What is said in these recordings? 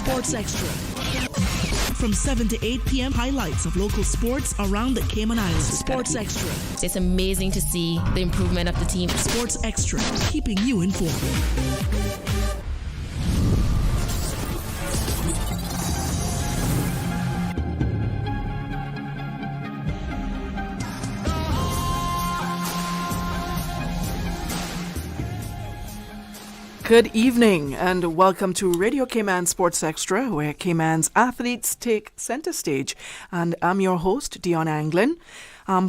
Sports Extra. From 7 to 8 p.m., highlights of local sports around the Cayman Islands. Sports Extra. It's amazing to see the improvement of the team. Sports Extra, keeping you informed. Good evening and welcome to Radio Cayman Sports Extra, where Cayman's athletes take center stage. And I'm your host, Dionne Anglin.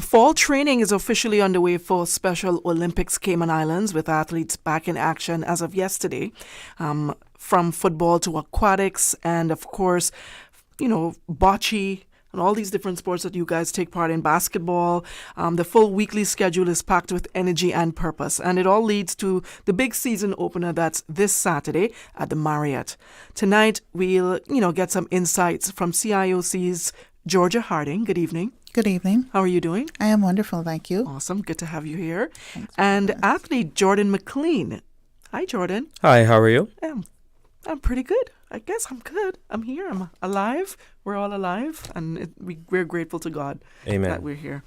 Fall training is officially underway for Special Olympics Cayman Islands, with athletes back in action as of yesterday, from football to aquatics and, of course, bocce, and all these different sports that you guys take part in, basketball. The full weekly schedule is packed with energy and purpose, and it all leads to the big season opener that's this Saturday at the Marriott. Tonight, we'll, get some insights from CIOC's Georgia Harding. Good evening. Good evening. How are you doing? I am wonderful, thank you. Awesome. Good to have you here. And athlete Jordan McLean. Hi, Jordan. Hi, how are you? I'm pretty good. I guess I'm good. I'm here. I'm alive. We're all alive, and we're grateful to God that we're here.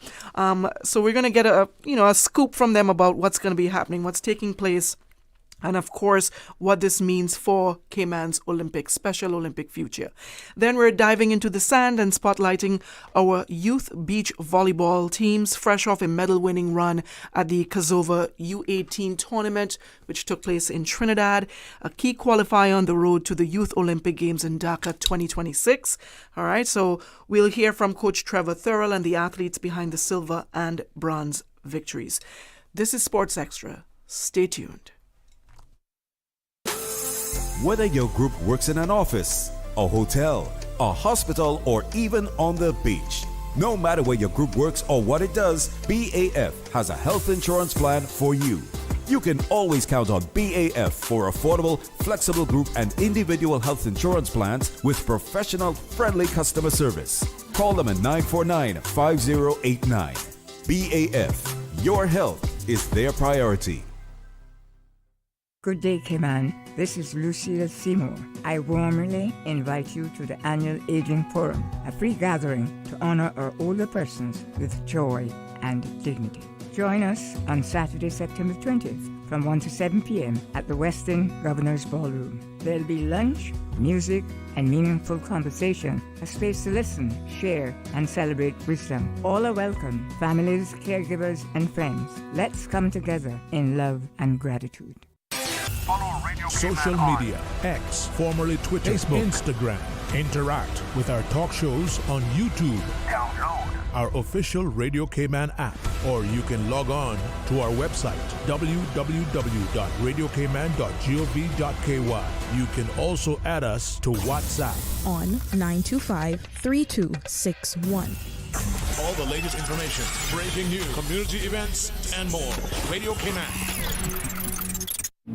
So we're going to get a scoop from them about what's going to be happening, what's taking place, and of course, what this means for Cayman's Special Olympic future. Then we're diving into the sand and spotlighting our youth beach volleyball teams, fresh off a medal-winning run at the Kazova U18 tournament, which took place in Trinidad, a key qualifier on the road to the Youth Olympic Games in Dhaka 2026. All right, so we'll hear from Coach Trevor Thurl and the athletes behind the silver and bronze victories. This is Sports Extra. Stay tuned. Whether your group works in an office, a hotel, a hospital, or even on the beach, no matter where your group works or what it does, BAF has a health insurance plan for you. You can always count on BAF for affordable, flexible group and individual health insurance plans with professional, friendly customer service. Call them at 949-5089. BAF, your health is their priority. Good day, Cayman. This is Lucille Seymour. I warmly invite you to the annual Aging Forum, a free gathering to honor our older persons with joy and dignity. Join us on Saturday, September 20th from 1 to 7 p.m. at the Westin Governor's Ballroom. There'll be lunch, music, and meaningful conversation, a space to listen, share, and celebrate wisdom. All are welcome, families, caregivers, and friends. Let's come together in love and gratitude. Social media, X, formerly Twitter, Facebook, Instagram. Interact with our talk shows on YouTube. Download our official Radio Cayman app, or you can log on to our website, www.radiocayman.gov.ky. You can also add us to WhatsApp on 925-3261. All the latest information, breaking news, community events, and more. Radio Cayman.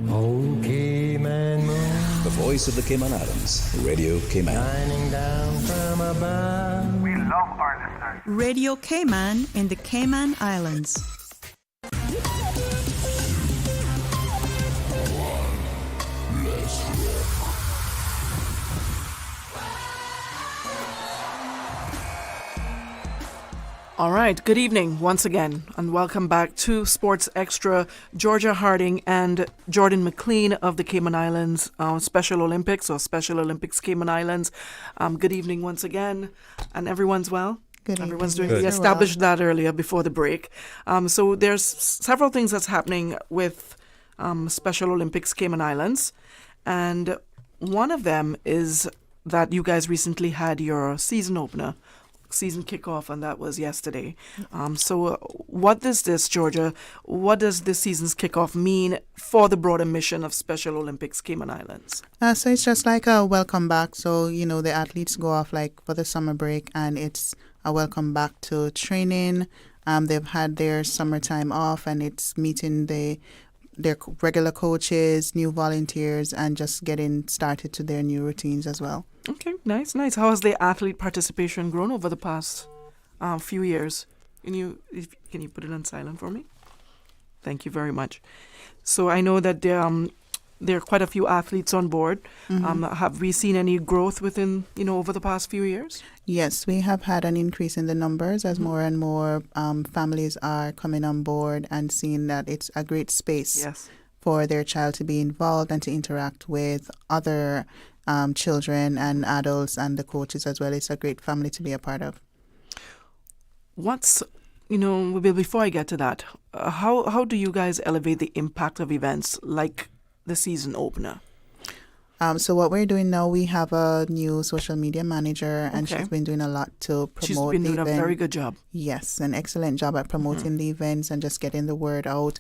Oh, Cayman moon. The voice of the Cayman Islands, Radio Cayman. Shining down from above. We love our listeners. Radio Cayman in the Cayman Islands. All right, good evening once again, and welcome back to Sports Extra. Georgia Harding and Jordan McLean of the Cayman Islands Special Olympics Cayman Islands. Good evening once again, and everyone's well? Good Everyone's evening. doing. We established that earlier before the break. So there's several things that's happening with Special Olympics Cayman Islands, and one of them is that you guys recently had your season kickoff, and that was yesterday. So what does this, Georgia, what does this season's kickoff mean for the broader mission of Special Olympics Cayman Islands? So it's just like a welcome back. So, the athletes go off for the summer break, and it's a welcome back to training. They've had their summertime off, and it's meeting their regular coaches, new volunteers, and just getting started to their new routines as well. Okay, nice. How has the athlete participation grown over the past few years? Can you put it on silent for me? Thank you very much. So I know that there are quite a few athletes on board. Have we seen any growth within, over the past few years? Yes, we have had an increase in the numbers as more and more families are coming on board and seeing that it's a great space for their child to be involved and to interact with other children and adults and the coaches as well. It's a great family to be a part of. Before I get to that, how do you guys elevate the impact of events like the season opener? So what we're doing now, we have a new social media manager, and she's been doing a lot to promote the event. She's been doing a very good job. Yes, an excellent job at promoting the events and just getting the word out.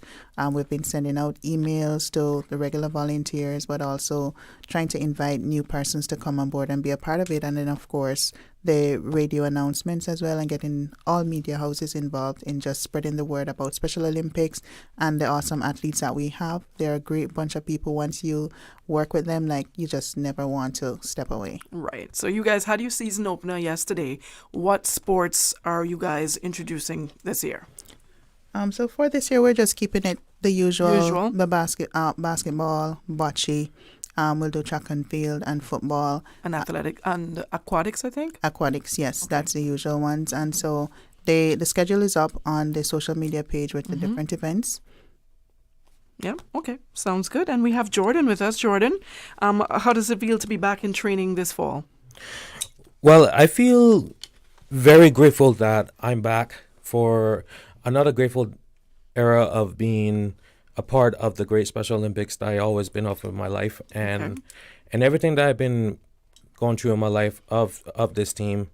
We've been sending out emails to the regular volunteers, but also trying to invite new persons to come on board and be a part of it. And then, of course, the radio announcements as well, and getting all media houses involved in just spreading the word about Special Olympics and the awesome athletes that we have. They're a great bunch of people. Once you work with them, you just never want to step away. Right. So you guys had your season opener yesterday. What sports are you guys introducing this year? So for this year, we're just keeping it the usual. The basketball, bocce. We'll do track and field and football. And athletic and aquatics, I think? Aquatics, yes. That's the usual ones. And so the schedule is up on the social media page with the different events. Yeah, okay. Sounds good. And we have Jordan with us. Jordan, how does it feel to be back in training this fall? Well, I feel very grateful that I'm back for another grateful era of being a part of the great Special Olympics that I always been of my life, and everything that I've been going through in my life of this team,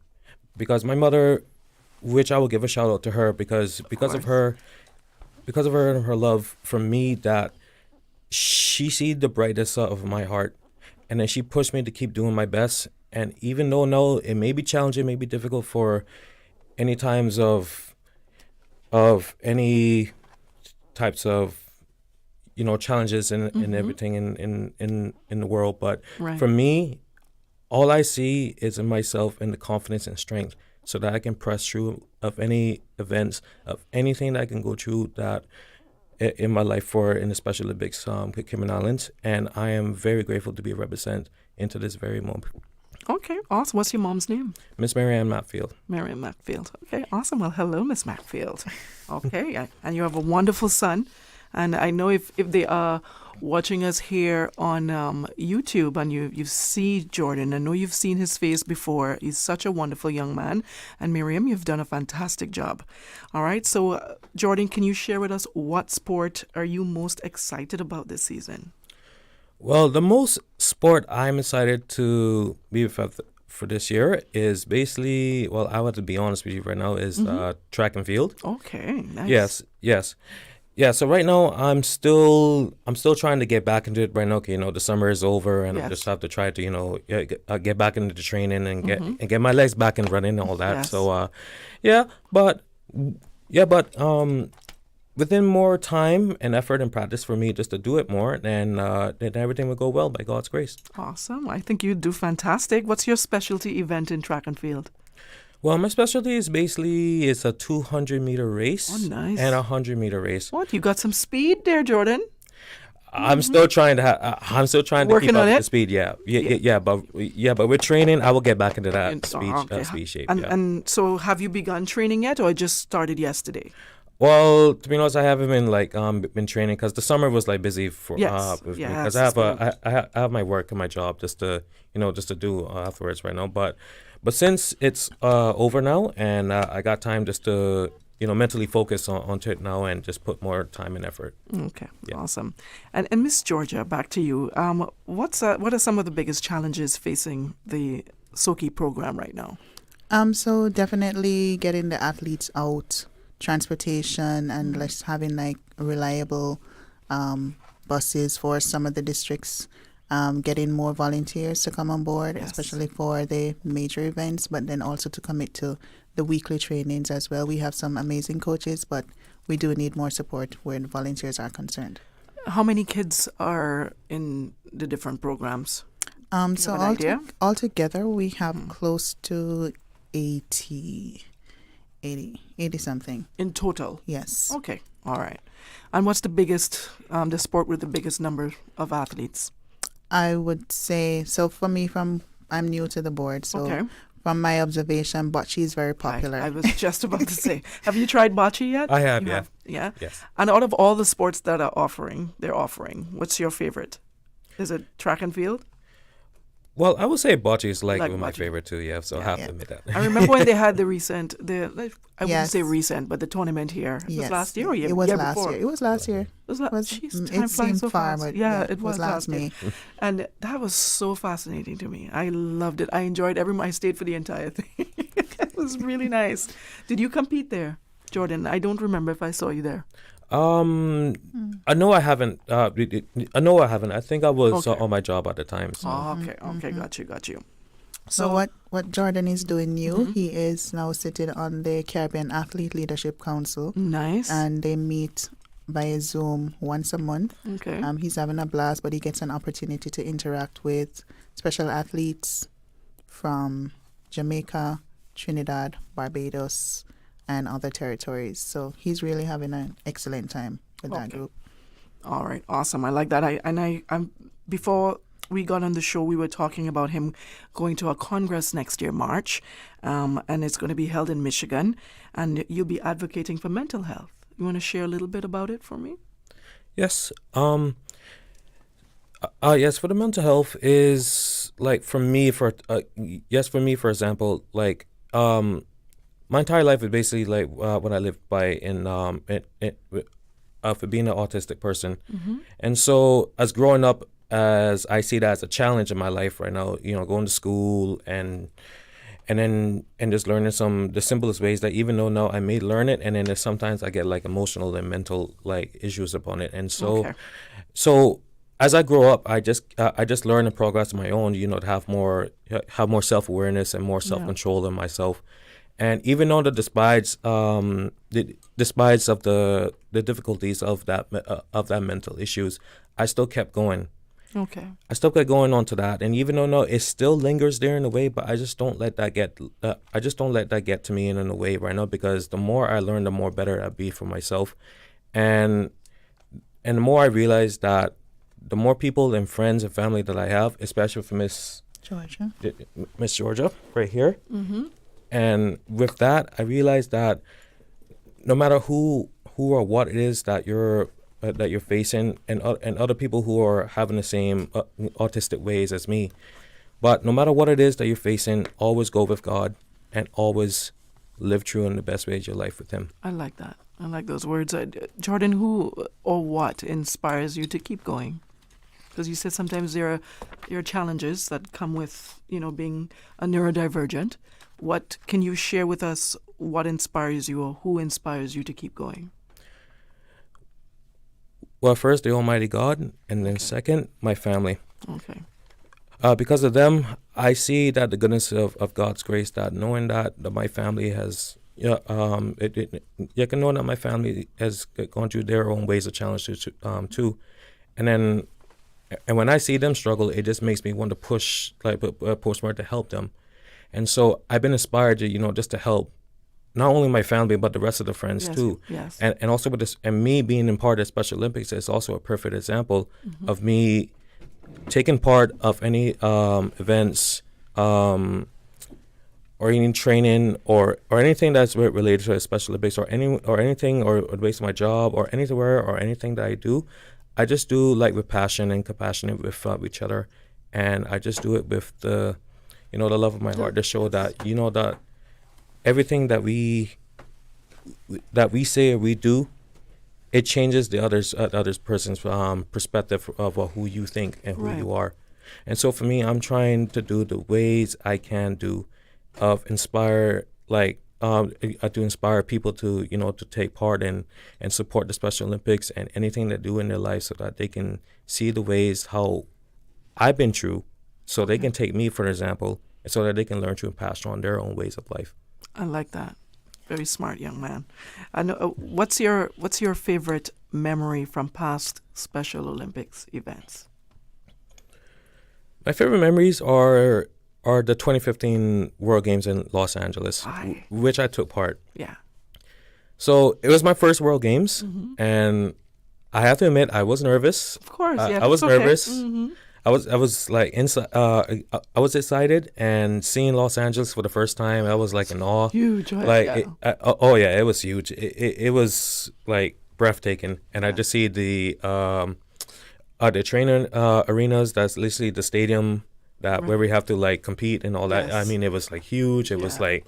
because my mother, which I will give a shout out to her because of her and her love for me, that she see the brightest of my heart, and then she pushed me to keep doing my best. And even though it may be challenging, may be difficult for any times of any types of challenges and everything in the world, but for me, all I see is in myself and the confidence and strength so that I can press through of any events, of anything that I can go through that in my life in the Special Olympics Cayman Islands. And I am very grateful to be represented into this very moment. Okay, awesome. What's your mom's name? Miss Marianne Matfield. Marianne Matfield. Okay, awesome. Well, hello, Miss Matfield. Okay, and you have a wonderful son. And I know if they are watching us here on YouTube and you see Jordan, I know you've seen his face before. He's such a wonderful young man. And Miriam, you've done a fantastic job. All right, so Jordan, can you share with us what sport are you most excited about this season? Well, the most sport I'm excited to be for this year is basically, well, I want to be honest with you right now, is track and field. Okay, nice. Yes. Yeah, so right now I'm still trying to get back into it right now. Okay, the summer is over, and I just have to try to get back into the training and get my legs back and running and all that. Yes. So but within more time and effort and practice for me just to do it more, then everything will go well by God's grace. Awesome. I think you do fantastic. What's your specialty event in track and field? Well, my specialty is basically it's a 200-meter race and a 100-meter race. What? You got some speed there, Jordan? I'm still trying to keep up the speed. But with training, I will get back into that speed shape. And so, have you begun training yet, or it just started yesterday? Well, to be honest, I haven't been been training because the summer was busy for me because I have my work and my job just to do afterwards right now. But since it's over now, and I got time just to mentally focus onto it now and just put more time and effort. Okay, awesome. And Miss Georgia, back to you. What are some of the biggest challenges facing the Soki program right now? So definitely getting the athletes out, transportation, and just having reliable buses for some of the districts. Getting more volunteers to come on board, especially for the major events, but then also to commit to the weekly trainings as well. We have some amazing coaches, but we do need more support where the volunteers are concerned. How many kids are in the different programs? So altogether, we have close to 80 something. In total? Yes. Okay. All right. And what's the biggest, the sport with the biggest number of athletes? I would say, so for me, I'm new to the board, so Okay. from my observation, bocce is very popular. I was just about to say, have you tried bocce yet? I have, You yeah. Yeah? Yes. And out of all the sports that they're offering, what's your favorite? Is it track and field? Well, I would say bocce is like my bocce. favorite too, yeah, so I have to admit that. I remember when they had I wouldn't Yes. say recent, but the tournament here. It was last year or It was year last before? year. It was last year. Jeez, time It flies seemed so far, fast. but Yeah, it was last May. And that was so fascinating to me. I loved it. I enjoyed I stayed for the entire thing. It was really nice. Did you compete there, Jordan? I don't remember if I saw you there. I know I haven't. I think I was on my job at the time. So. Okay, got you. So what Jordan is doing new, he is now sitting on the Caribbean Athlete Leadership Council. Nice. And they meet by Zoom once a month. Okay. He's having a blast, but he gets an opportunity to interact with special athletes from Jamaica, Trinidad, Barbados, and other territories. So he's really having an excellent time with that group. All right, awesome. I like that. I'm before we got on the show, we were talking about him going to a congress next year, March, and it's going to be held in Michigan, and you'll be advocating for mental health. You want to share a little bit about it for me? Yes. Yes, for the mental health is like for me, for example, like my entire life is basically like what I lived by for being an autistic person. And so as growing up, as I see that as a challenge in my life right now, going to school and just learning the simplest ways that even though now I may learn it, and then there's sometimes I get like emotional and mental like issues upon it. And so, so as I grow up, I just learn and progress on my own, to have more self-awareness and more self-control in myself. And even though despite of the difficulties of that mental issues, I still kept going. Okay. I still kept going on to that, and even though it still lingers there in a way, but I just don't let that get. To me in a way right now, because the more I learn, the more better I'll be for myself, and the more I realize that the more people and friends and family that I have, especially for Miss Georgia right here. And with that, I realized that no matter who or what it is that you're facing, and other people who are having the same autistic ways as me, but no matter what it is that you're facing, always go with God and always live true in the best ways of your life with Him. I like that. I like those words. Jordan, who or what inspires you to keep going? Because you said sometimes there are challenges that come with, being a neurodivergent. What can you share with us? What inspires you, or who inspires you to keep going? Well, first, the Almighty God, and then second, my family. Okay. Because of them, I see that the goodness of God's grace, that knowing that my family has, you can know that my family has gone through their own ways of challenges too. And when I see them struggle, it just makes me want to push more to help them. And so I've been inspired to, just to help not only my family, but the rest of the friends too. Yes. And also with this, and me being in part of Special Olympics is also a perfect example of me taking part of any events or any training or anything that's related to a Special Olympics or anything or based on my job or anywhere or anything that I do. I just do like with passion and compassion with each other, and I just do it with the love of my heart to show that that everything that we say or we do, it changes the other person's perspective of who you think and who you are. And so for me, I'm trying to do the ways I can do of inspire to inspire people to to take part in and support the Special Olympics and anything they do in their life, so that they can see the ways how I've been through, so they can take me for example, so that they can learn to and pass on their own ways of life. I like that. Very smart young man. I know. What's your favorite memory from past Special Olympics events? My favorite memories are the 2015 World Games in Los Angeles, which I took part. Yeah. So it was my first World Games, and I have to admit I was nervous. Of course, I was nervous. I was like inside. I was excited, and seeing Los Angeles for the first time, I was like in awe. Huge, like yeah. It was huge. It was like breathtaking, and I just see the training arenas. That's literally the stadium where we have to like compete and all that. Yes. I mean, it was like huge. It was like,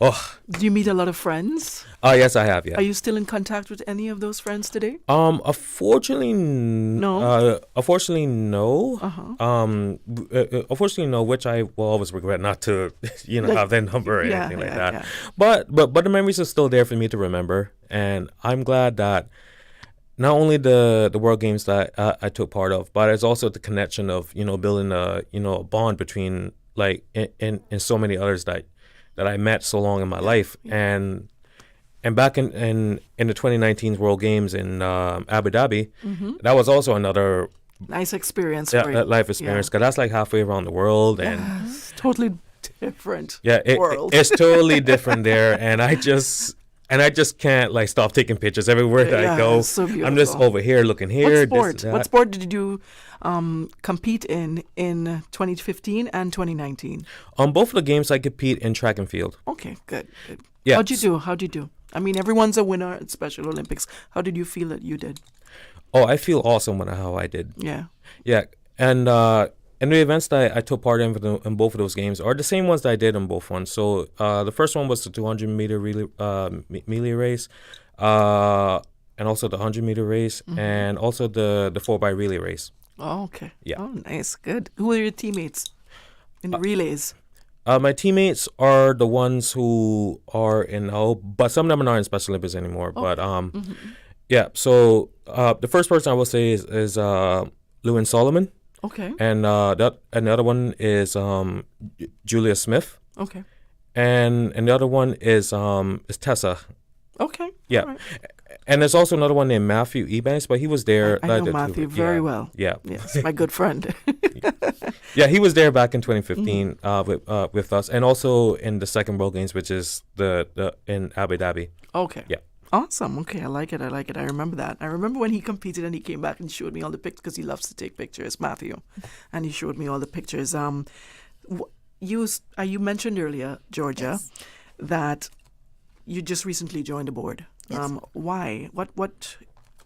oh. Do you meet a lot of friends? Yes, I have. Yeah. Are you still in contact with any of those friends today? Unfortunately, no. Unfortunately, no. Unfortunately, no. Which I will always regret not to, have their number or anything like that. Yeah. But the memories are still there for me to remember, and I'm glad that not only the World Games that I took part of, but it's also the connection of building a bond between like in so many others that I met so long in my life, and back in the 2019 World Games in Abu Dhabi, that was also another nice experience for you. Life experience, because that's like halfway around the world, and totally different. Yeah, it's totally different there, and I just can't like stop taking pictures everywhere that I go. So I'm just over here looking here. What sport did you compete in 2015 and 2019? On both of the games, I compete in track and field. Okay, good. Yeah. How'd you do? I mean, everyone's a winner at Special Olympics. How did you feel that you did? Oh, I feel awesome when how I did. Yeah. Yeah, and and the events that I took part in both of those games are the same ones that I did in both ones. So the first one was the 200-meter melee race, and also the 100-meter race, and also the 4x relay race. Oh, okay. Yeah. Oh, nice. Good. Who are your teammates in the relays? My teammates are the ones who are in but some of them are not in Special Olympics anymore. Oh. But yeah. So the first person I will say is Lewin Solomon. Okay. And another one is Julia Smith. Okay. And the other one is Tessa. Okay. Yeah. Right. And there's also another one named Matthew Ebanks, but he was there. I know Matthew very well. Yeah. Yes, my good friend. Yeah, he was there back in 2015 with us, and also in the second World Games, which is the in Abu Dhabi. Okay. Yeah. Awesome. Okay, I like it. I remember that. I remember when he competed and he came back and showed me all the pictures, because he loves to take pictures, Matthew, and he showed me all the pictures. You mentioned earlier, Georgia, that you just recently joined the board. Yes. Why? What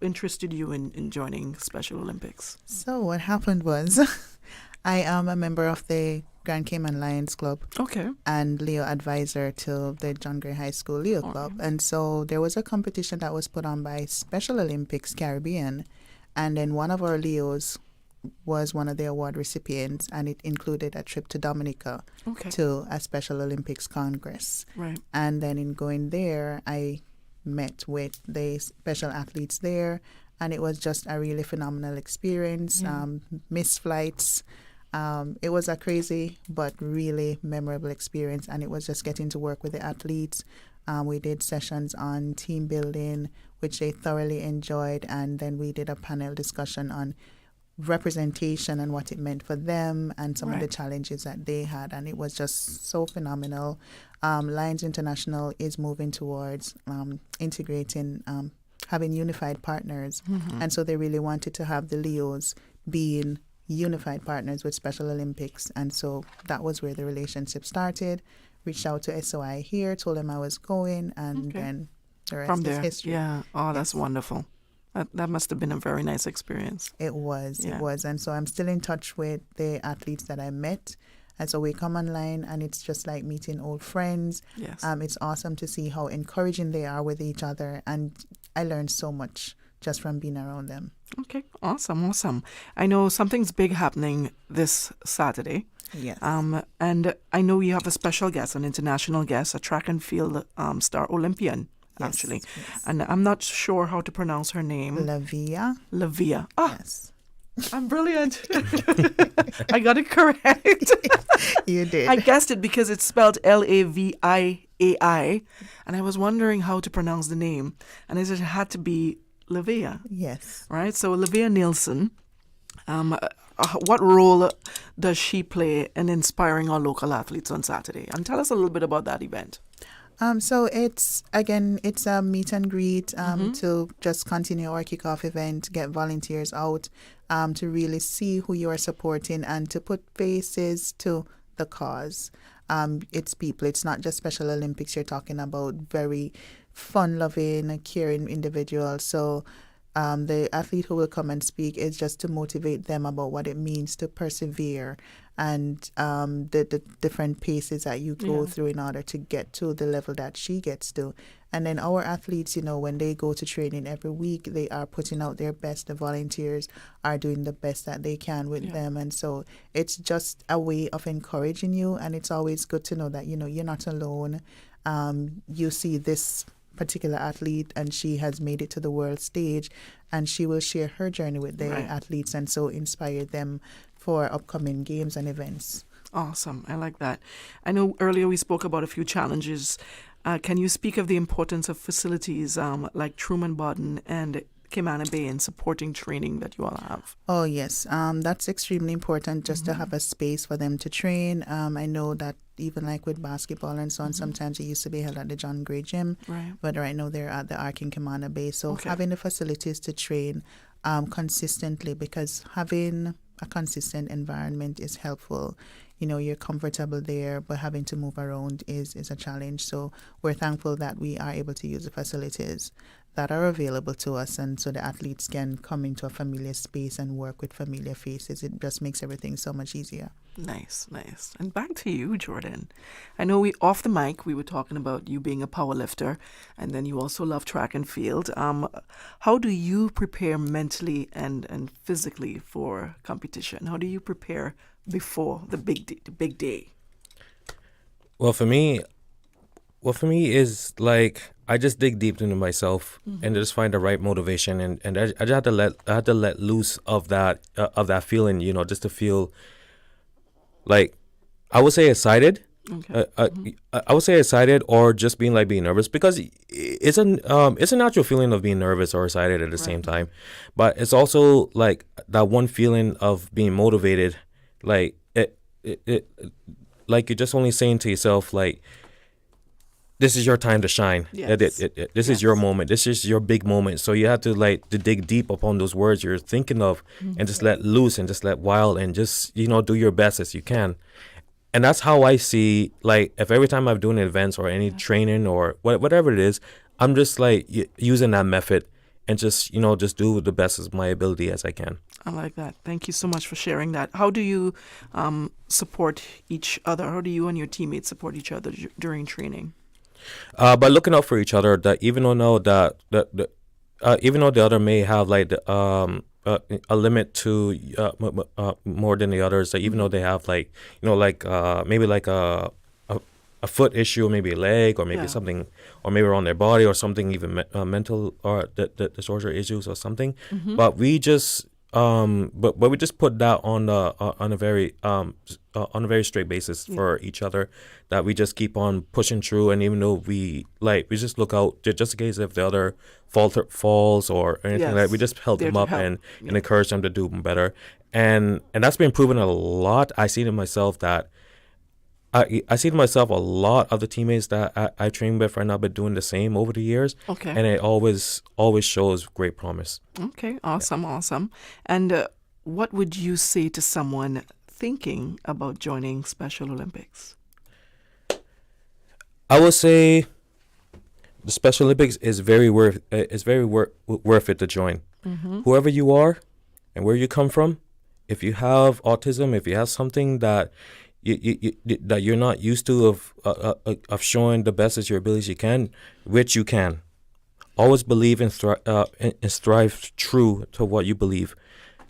interested you in joining Special Olympics? So what happened was, I am a member of the Grand Cayman Lions Club. Okay. And Leo advisor to the John Gray High School Leo Club. And so there was a competition that was put on by Special Olympics Caribbean. And then one of our Leos was one of the award recipients, and it included a trip to Dominica to a Special Olympics Congress. Right. And then in going there, I met with the special athletes there, and it was just a really phenomenal experience. Missed flights. It was a crazy but really memorable experience, and it was just getting to work with the athletes. We did sessions on team building, which they thoroughly enjoyed, and then we did a panel discussion on representation and what it meant for them and some of the challenges that they had, and it was just so phenomenal. Lions International is moving towards integrating, having unified partners, and so they really wanted to have the Leos being unified partners with Special Olympics, and so that was where the relationship started. Reached out to SOI here, told them I was going, and then the rest is history. Yeah. Oh, that's wonderful. That must have been a very nice experience. It was. And so I'm still in touch with the athletes that I met. And so we come online, and it's just like meeting old friends. Yes. It's awesome to see how encouraging they are with each other. And I learned so much just from being around them. Okay. Awesome. I know something's big happening this Saturday. Yes. And I know you have a special guest, an international guest, a track and field star Olympian. Actually. Yes. And I'm not sure how to pronounce her name. Lavia. Ah, yes. I'm brilliant. I got it correct. You did. I guessed it because it's spelled Laviai, and I was wondering how to pronounce the name. And I said it had to be Lavia. Yes. Right? So Lavia Nielsen, what role does she play in inspiring our local athletes on Saturday? And tell us a little bit about that event. So it's a meet and greet to just continue our kickoff event, get volunteers out to really see who you are supporting and to put faces to the cause. It's people. It's not just Special Olympics. You're talking about very fun-loving, caring individuals. So the athlete who will come and speak is just to motivate them about what it means to persevere and the different paces that you go through in order to get to the level that she gets to. And then our athletes, when they go to training every week, they are putting out their best. The volunteers are doing the best that they can with them. And so it's just a way of encouraging you. And it's always good to know that, you're not alone. You see this particular athlete and she has made it to the world stage and she will share her journey with the athletes and so inspire them for upcoming games and events. Awesome. I like that. I know earlier we spoke about a few challenges. Can you speak of the importance of facilities like Truman Bodden and Cayman Bay in supporting training that you all have? Oh, yes. That's extremely important just to have a space for them to train. I know that even like with basketball and so on, sometimes it used to be held at the John Gray Gym, but right now they're at the Ark in Cayman Bay. So having the facilities to train consistently, because having a consistent environment is helpful. You're comfortable there, but having to move around is a challenge. So we're thankful that we are able to use the facilities that are available to us, and so the athletes can come into a familiar space and work with familiar faces. It just makes everything so much easier. Nice. And back to you, Jordan. I know off the mic we were talking about you being a power lifter, and then you also love track and field. How do you prepare mentally and physically for competition? How do you prepare before the big day? Well, for me is like I just dig deep into myself and just find the right motivation, and I just had to let loose of that feeling, just to feel like I would say excited. I would say excited or just being nervous, because it's a natural feeling of being nervous or excited at the same time, but it's also like that one feeling of being motivated, like like you're just only saying to yourself like, this is your time to shine. This is your moment. This is your big moment. So you have to to dig deep upon those words you're thinking of and just let loose and just let wild and just, do your best as you can. And that's how I see, if every time I'm doing events or any training or whatever it is, I'm just using that method and just do the best of my ability as I can. I like that. Thank you so much for sharing that. How do you support each other? How do you and your teammates support each other during training? By looking out for each other, that even though the other may have a limit to more than the others, that even though they have maybe a foot issue, or maybe a leg, or maybe something, or maybe on their body, or something even mental or the disorder issues or something, but we just but we just put that on a very straight basis for each other, that we just keep on pushing through. And even though we just look out just in case if the other falls or anything, we just help them up and encourage them to do better. And that's been proven a lot. I see it in myself that I see to myself a lot of the teammates that I train with right now been doing the same over the years. Okay. And it always shows great promise. Okay, awesome. And what would you say to someone thinking about joining Special Olympics? I would say the Special Olympics is very worth it to join. Whoever you are and where you come from, if you have autism, if you have something that that you're not used to of showing the best as your abilities you can, which you can. Always believe and strive true to what you believe,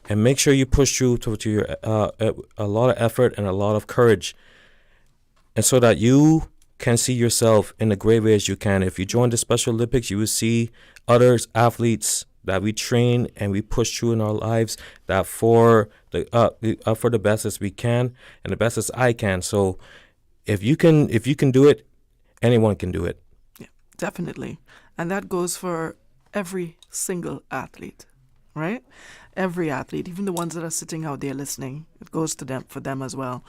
and make sure you push through to your a lot of effort and a lot of courage, and so that you can see yourself in the great way as you can. If you join the Special Olympics, you will see others athletes that we train and we push through in our lives, that for the best as we can and the best as I can. So if you can do it, anyone can do it. Yeah, definitely. And that goes for every single athlete, right? Every athlete, even the ones that are sitting out there listening, it goes to them, for them as well.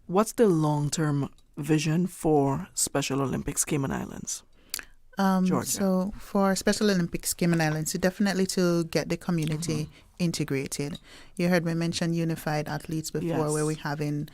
what's the long-term vision for Special Olympics Cayman Islands? Georgia. So for Special Olympics Cayman Islands, definitely to get the community integrated. You heard me mention unified athletes before, where we having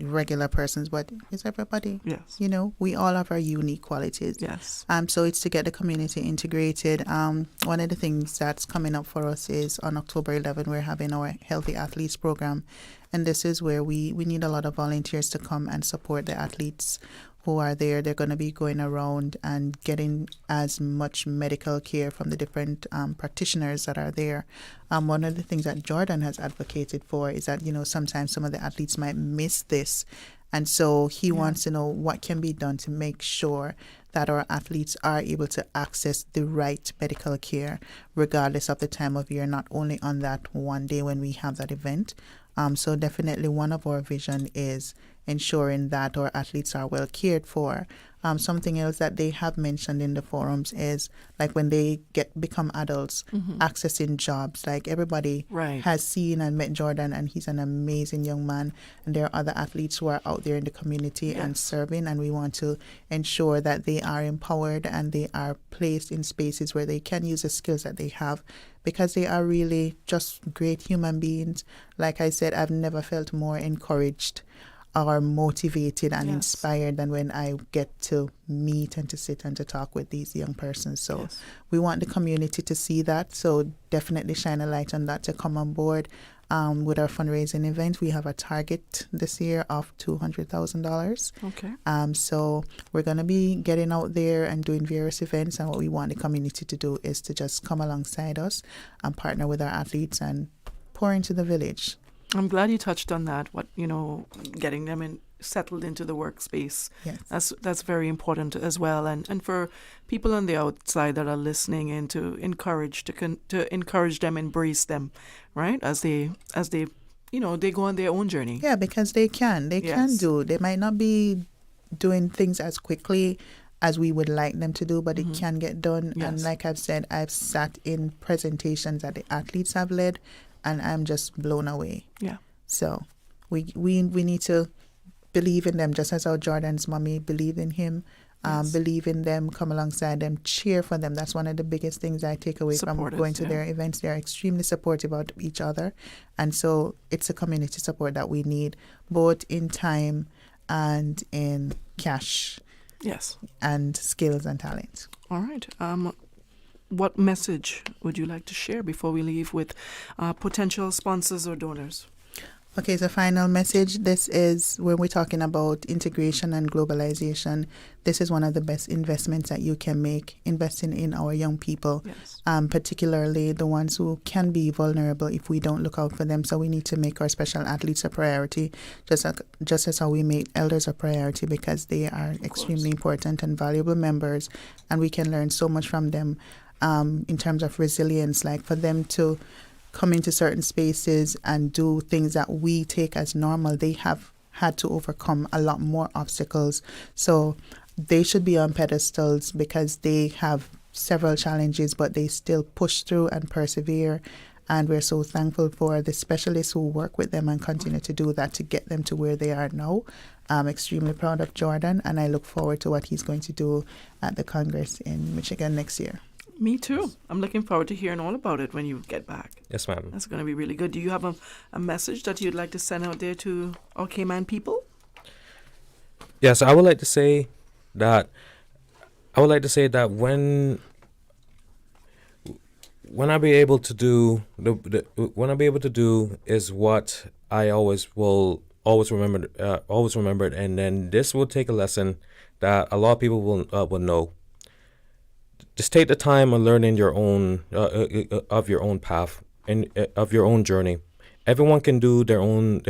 regular persons, but it's everybody. Yes. You know, we all have our unique qualities. Yes. So it's to get the community integrated. One of the things that's coming up for us is on October 11, we're having our Healthy Athletes program. And this is where we need a lot of volunteers to come and support the athletes who are there. They're going to be going around and getting as much medical care from the different practitioners that are there. One of the things that Jordan has advocated for is that, you know, sometimes some of the athletes might miss this. And so he wants to know what can be done to make sure that our athletes are able to access the right medical care, regardless of the time of year, not only on that one day when we have that event. So definitely one of our vision is ensuring that our athletes are well cared for. Something else that they have mentioned in the forums is like when they become adults, accessing jobs. Like everybody has seen and met Jordan, and he's an amazing young man. And there are other athletes who are out there in the community and serving, and we want to ensure that they are empowered and they are placed in spaces where they can use the skills that they have, because they are really just great human beings. Like I said, I've never felt more encouraged or motivated and inspired than when I get to meet and to sit and to talk with these young persons. So we want the community to see that. So definitely shine a light on that to come on board. With our fundraising event, we have a target this year of $200,000. Okay. So we're going to be getting out there and doing various events. And what we want the community to do is to just come alongside us and partner with our athletes and pour into the village. I'm glad you touched on that. Getting them settled into the workspace. Yes. That's very important as well. And for people on the outside that are listening in, to encourage them, embrace them, right? As they they go on their own journey. Yeah, because they can do. They might not be doing things as quickly as we would like them to do, but it can get done. Yes. And like I've said, I've sat in presentations that the athletes have led, and I'm just blown away. Yeah. So we need to believe in them, just as how Jordan's mommy believed in him. Believe in them, come alongside them, cheer for them. That's one of the biggest things I take away from going to their events. They're extremely supportive of each other. And so it's a community support that we need, both in time and in cash. Yes. And skills and talent. All right. What message would you like to share before we leave with potential sponsors or donors? Okay, so final message. This is when we're talking about integration and globalization. This is one of the best investments that you can make, investing in our young people, particularly the ones who can be vulnerable if we don't look out for them. So we need to make our special athletes a priority, just as how we make elders a priority, because they are extremely important and valuable members, and we can learn so much from them in terms of resilience, like for them to come into certain spaces and do things that we take as normal. They have had to overcome a lot more obstacles. So they should be on pedestals because they have several challenges, but they still push through and persevere. And we're so thankful for the specialists who work with them and continue to do that to get them to where they are now. I'm extremely proud of Jordan, and I look forward to what he's going to do at the Congress in Michigan next year. Me too. I'm looking forward to hearing all about it when you get back. Yes, ma'am. That's going to be really good. Do you have a message that you'd like to send out there to our Cayman people? Yes, I would like to say that when I be able to do is what I always remember, and then this will take a lesson that a lot of people will know. Just take the time and learn in your own of your own path and of your own journey. Everyone can do their own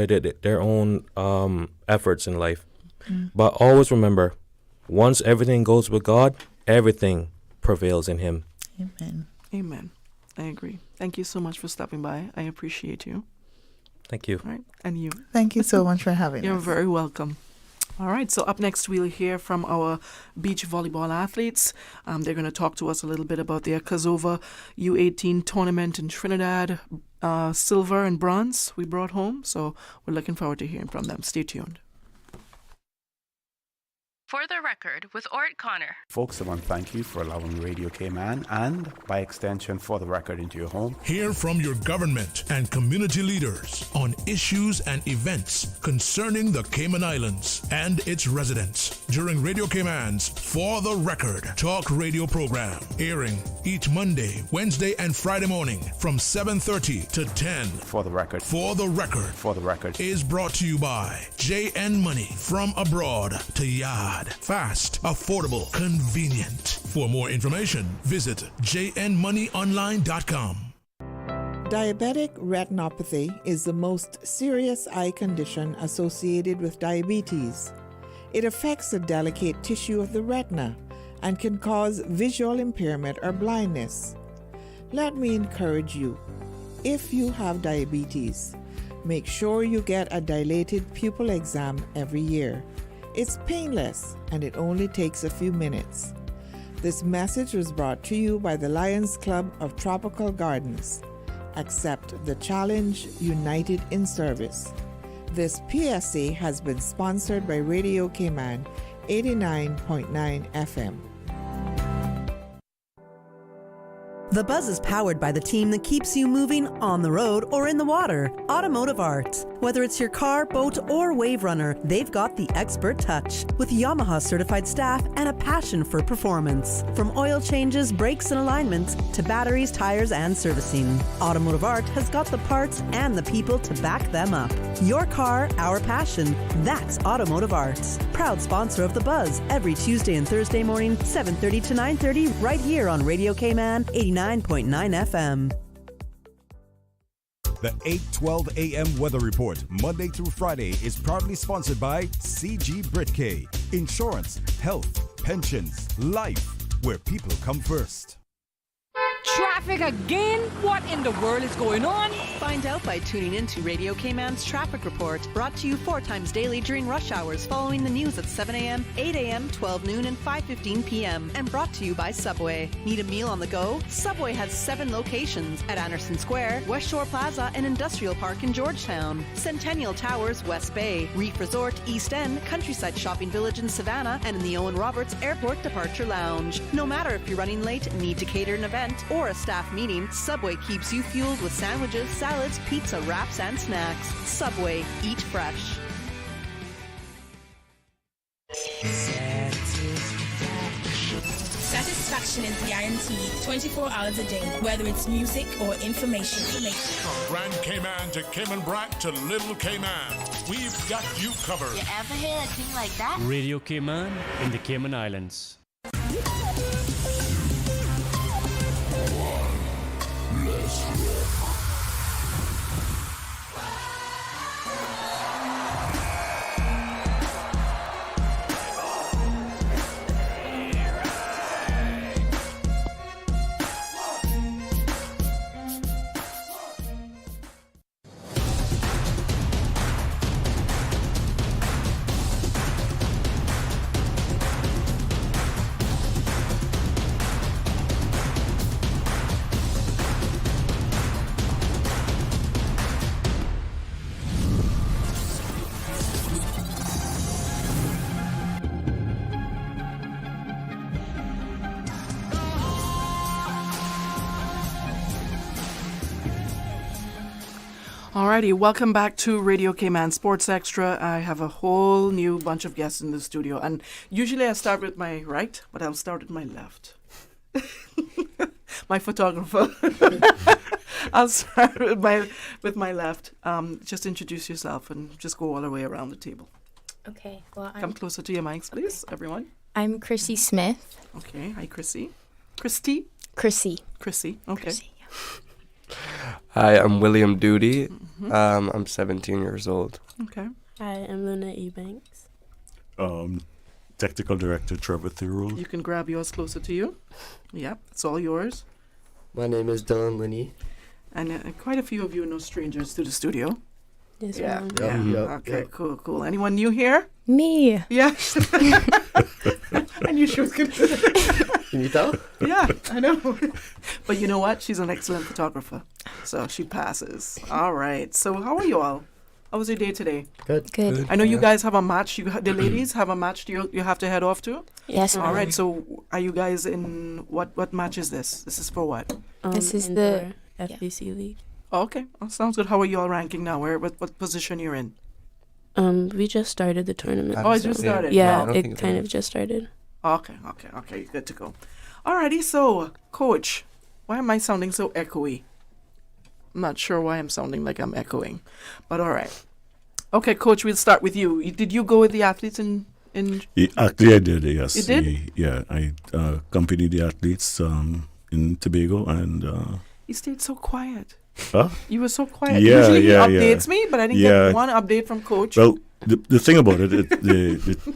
efforts in life, but always remember, once everything goes with God, everything prevails in Him. Amen. Amen. I agree. Thank you so much for stopping by. I appreciate you. Thank you. All right, and you. Thank you so much for having us. You're very welcome. All right, so up next we'll hear from our beach volleyball athletes. They're going to talk to us a little bit about their Kazova U18 tournament in Trinidad, silver and bronze we brought home. So we're looking forward to hearing from them. Stay tuned. For the Record with Ort Connor. Folks, I want to thank you for allowing Radio Cayman and, by extension, For the Record into your home. Hear from your government and community leaders on issues and events concerning the Cayman Islands and its residents during Radio Cayman's For the Record talk radio program, airing each Monday, Wednesday, and Friday morning from 7:30 to 10. For the Record. For the Record. For the Record Is brought to you by JN Money, from abroad to yard. Fast, affordable, convenient. For more information, visit jnmoneyonline.com. Diabetic retinopathy is the most serious eye condition associated with diabetes. It affects the delicate tissue of the retina and can cause visual impairment or blindness. Let me encourage you. If you have diabetes, make sure you get a dilated pupil exam every year. It's painless and it only takes a few minutes. This message was brought to you by the Lions Club of Tropical Gardens. Accept the challenge, united in service. This PSA has been sponsored by Radio Cayman 89.9 FM. The Buzz is powered by the team that keeps you moving on the road or in the water. Automotive Art. Whether it's your car, boat, or wave runner, they've got the expert touch. With Yamaha certified staff and a passion for performance. From oil changes, brakes, and alignments to batteries, tires, and servicing. Automotive Art has got the parts and the people to back them up. Your car, our passion. That's Automotive Arts. Proud sponsor of The Buzz every Tuesday and Thursday morning, 7:30 to 9:30, right here on Radio Cayman 89.9 FM. The 8:12 a.m. weather report, Monday through Friday, is proudly sponsored by CG Britke. Insurance, health, pensions, life, where people come first. Traffic again? What in the world is going on? Find out by tuning in to Radio Cayman's Traffic Report, brought to you 4 times daily during rush hours following the news at 7 a.m., 8 a.m., 12 noon, and 5:15 p.m. And brought to you by Subway. Need a meal on the go? Subway has 7 locations at Anderson Square, West Shore Plaza, and Industrial Park in Georgetown, Centennial Towers, West Bay, Reef Resort, East End, Countryside Shopping Village in Savannah, and in the Owen Roberts Airport Departure Lounge. No matter if you're running late, need to cater an event, or a staff meeting, Subway keeps you fueled with sandwiches, salads, pizza, wraps, and snacks. Subway, eat fresh. Satisfaction is guaranteed 24 hours a day, whether it's music or information. From Grand Cayman to Cayman Brac to Little Cayman, we've got you covered. You ever hear a thing like that? Radio Cayman in the Cayman Islands. Alrighty, welcome back to Radio Cayman Sports Extra. I have a whole new bunch of guests in the studio, and usually I start with my right, but I'll start with my left. My photographer. I'll start with my left. Just introduce yourself and just go all the way around the table. Okay, well, Come closer to your mics, please, everyone. I'm Chrissy Smith. Okay, hi, Chrissy. Christy? Chrissy. Chrissy, okay. Chrissy, yeah. Hi, I'm William Doody. I'm 17 years old. Okay. Hi, I'm Luna Ebanks. Technical Director Trevor Thurul. You can grab yours closer to you. Yeah, it's all yours. My name is Dylan Linney. And quite a few of you are no strangers to the studio. Yes, yeah. ma'am. Yeah. Yep, Okay, yep. cool. Anyone new here? Me. Yeah. I knew she was going to Can you tell? Yeah, I know. But you know what? She's an excellent photographer. So she passes. All right. So how are you all? How was your day today? Good. Good. I know you guys have a match. The ladies have a match you have to head off to? Yes. All right. So are you guys in what match is this? This is for what? This is the the FBC League. Oh, okay. Oh, sounds good. How are you all ranking now? What position you're in? We just started the tournament. Oh, it just started? Yeah, Oh. it kind of just started. Okay. Good to go. Alrighty, so, Coach, why am I sounding so echoey? I'm not sure why I'm sounding like I'm echoing, but all right. Okay, Coach, we'll start with you. Did you go with the athletes in? Actually, I did, yes. You did? I accompanied the athletes in Tobago, and... You stayed so quiet. Huh? You were so quiet. Yeah, Usually he yeah, updates me, but I didn't get one update from Coach. Well, the thing about it,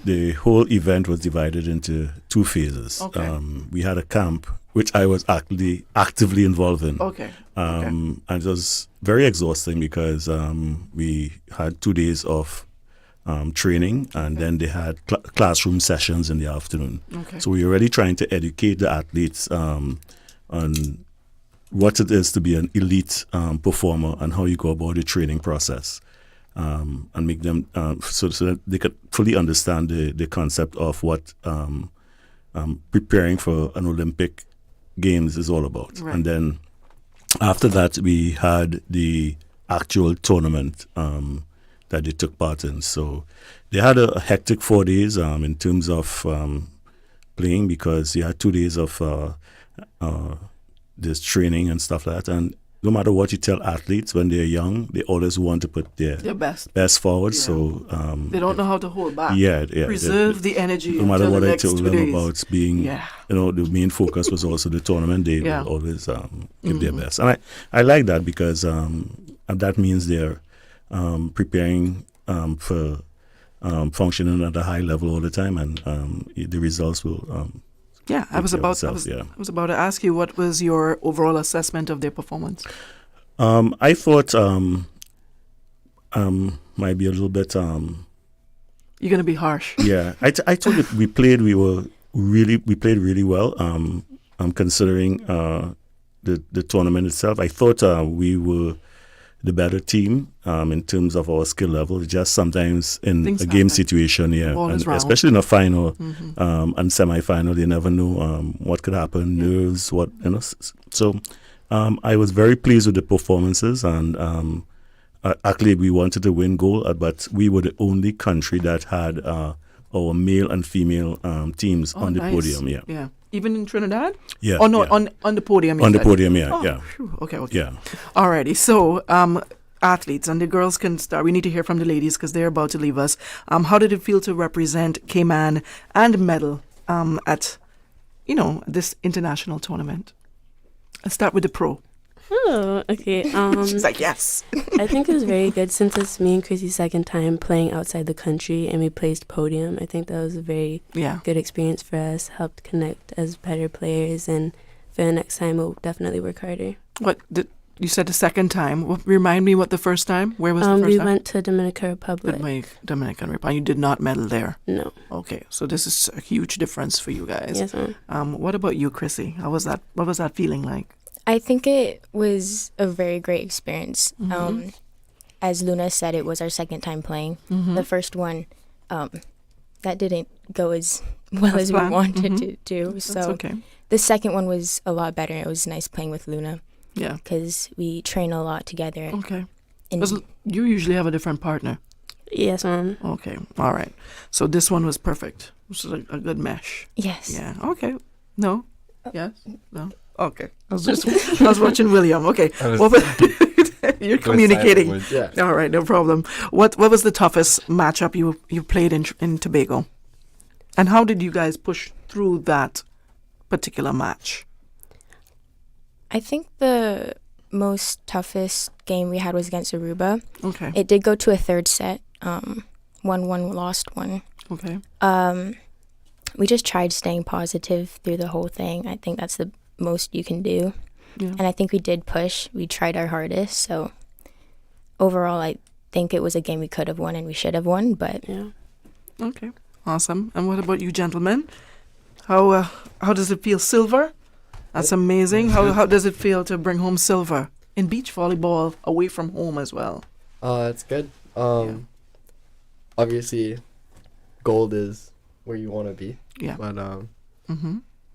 the whole event was divided into two phases. Okay. We had a camp, which I was actively involved in. Okay. And it was very exhausting because we had 2 days of training, and then they had classroom sessions in the afternoon. Okay. So we were really trying to educate the athletes on what it is to be an elite performer and how you go about the training process. And make them so that they could fully understand the concept of what preparing for an Olympic Games is all about. Right. And then after that, we had the actual tournament that they took part in. So they had a hectic 4 days in terms of playing, because you had 2 days of this training and stuff like that. And no matter what you tell athletes when they're young, they always want to put their best forward. Yeah. So they don't know how to hold back. Yeah. Preserve the energy. No matter what the I next told 2 them days. about being, the main focus was also the tournament. They will always give their best, and I like that, because that means they're preparing for functioning at a high level all the time, and the results will. I was about to ask you, what was your overall assessment of their performance? I thought might be a little bit. You're gonna be harsh. Yeah, I thought that we played really well. Considering the tournament itself, I thought we were the better team in terms of our skill level. Just sometimes in a game situation, and especially in a final and semi-final, you never know what could happen, nerves, what. So I was very pleased with the performances, and actually we wanted to win gold, but we were the only country that had our male and female teams on the podium. Yeah. Even in Trinidad? Yeah. Oh, no, on the podium. On the podium, Phew, okay. Yeah. Alrighty. So, athletes, and the girls can start. We need to hear from the ladies because they're about to leave us. How did it feel to represent Cayman and medal at, this international tournament? Let's start with the pro. Oh, okay. She's like, yes. I think it was very good, since it's me and Chrissy's second time playing outside the country, and we placed podium. I think that was a very good experience for us, helped connect as better players, and for the next time we'll definitely work harder. You said the second time. Remind me what the first time? Where was the first we time? We went to Dominican Republic. Dominican Republic. You did not medal there? No. Okay, so this is a huge difference for you guys. Yes, ma'am. What about you, Chrissy? How was that? What was that feeling like? I think it was a very great experience. Mm-hmm. As Luna said, it was our second time playing. Mm-hmm. The first one, that didn't go as well as we wanted to do. So that's okay. The second one was a lot better. It was nice playing with Luna. Yeah. Because we train a lot together. Okay. Because you usually have a different partner. Yes, ma'am. Okay. All right. So this one was perfect. This was a good mesh. Yes. Yeah. Okay. No. Yes. No. Okay. I was watching William. Okay. You're communicating. All right. No problem. What was the toughest matchup you played in Tobago? And how did you guys push through that particular match? I think the most toughest game we had was against Aruba. Okay. It did go to a third set. 1-1, lost one. Okay. We just tried staying positive through the whole thing. I think that's the most you can do. Yeah. And I think we did push. We tried our hardest. So overall, I think it was a game we could have won and we should have won. But yeah. Okay. Awesome. And what about you, gentlemen? How does it feel? Silver? That's amazing. How does it feel to bring home silver in beach volleyball away from home as well? It's good. Obviously, gold is where you want to be. Yeah. But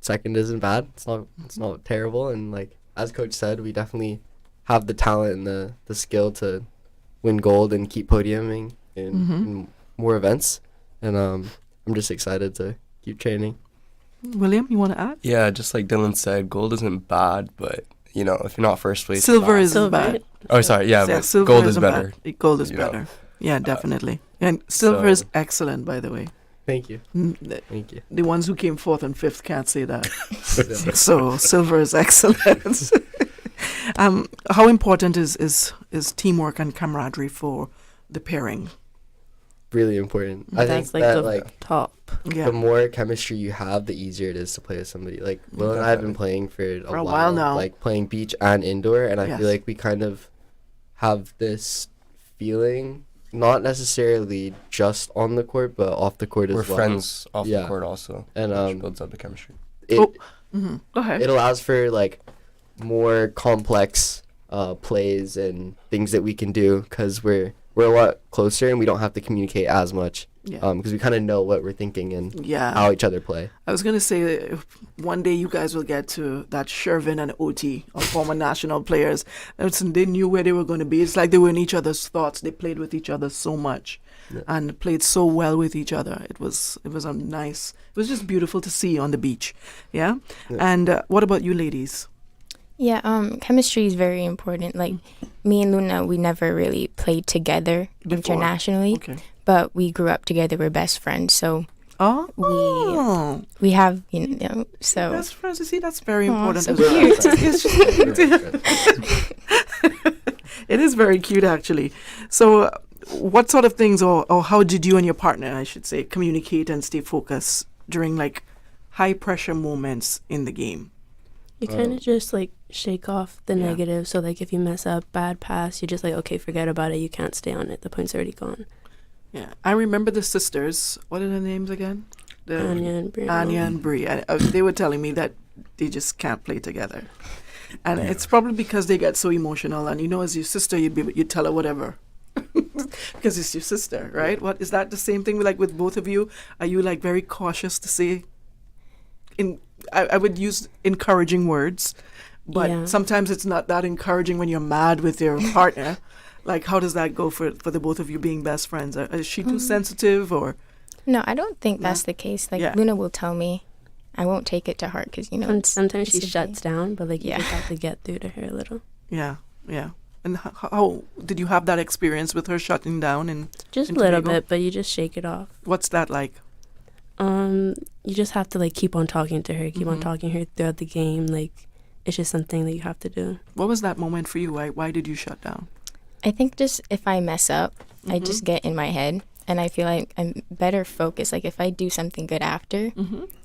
second isn't bad. It's not terrible. And like as Coach said, we definitely have the talent and the skill to win gold and keep podiuming in more events. And I'm just excited to keep training. William, you want to add? Yeah, just like Dylan said, gold isn't bad, but you know, if you're not first place, silver is bad. Oh, sorry, yeah, but silver gold is better. Gold is better. Yeah, definitely. And silver is excellent, by the way. Thank you. Thank you. The ones who came fourth and fifth can't say that. So silver is excellent. How important is teamwork and camaraderie for the pairing? Really important. I think like that the like top. Yeah. The more chemistry you have, the easier it is to play with somebody. Like Will and I have been playing for a while now, like playing beach and indoor, and I Yes. feel like we kind of have this feeling, not necessarily just on the court, but off the court as well. We're friends off the court also, and which builds up the chemistry. Go ahead. It allows for like more complex plays and things that we can do because we're a lot closer and we don't have to communicate as much. Yeah. Because we kind of know what we're thinking and Yeah. how each other play. I was going to say, if one day you guys will get to that Shervin and OT, of former national players. They knew where they were going to be. It's like they were in each other's thoughts. They played with each other so much and played so well with each other. It was a nice, it was just beautiful to see on the beach. Yeah? And what about you ladies? Yeah, chemistry is very important. Like, me and Luna, we never really played together internationally. Okay. But we grew up together. We're best friends. So we have, so. Best friends, you see, that's very important so as well. cute. It is very cute, actually. So what sort of things, or how did you and your partner, I should say, communicate and stay focused during, like, high-pressure moments in the game? You kind of just, like, shake off the negative. So, like, if you mess up, bad pass, you're just like, okay, forget about it. You can't stay on it. The point's already gone. Yeah. I remember the sisters. What are their names again? Anya and Brie. Anya and Brie. They were telling me that they just can't play together. And it's probably because they get so emotional. And, as your sister, you'd tell her whatever. Because it's your sister, right? What is that the same thing like with both of you? Are you, like, very cautious to say... I would use encouraging words, but sometimes it's not that encouraging when you're mad with your partner. Like, how does that go for the both of you being best friends? Is she too sensitive or? No, I don't think that's the case. Like, Luna will tell me. I won't take it to heart because, sometimes she shuts down, but, like, you just have to get through to her a little. Yeah, yeah. And how did you have that experience with her shutting down? Just a little bit, but you just shake it off. What's that like? You just have to, like, keep on talking to her, keep on talking to her throughout the game. Like, it's just something that you have to do. What was that moment for you? Why did you shut down? I think just if I mess up, I just get in my head, and I feel like I'm better focused. Like, if I do something good after,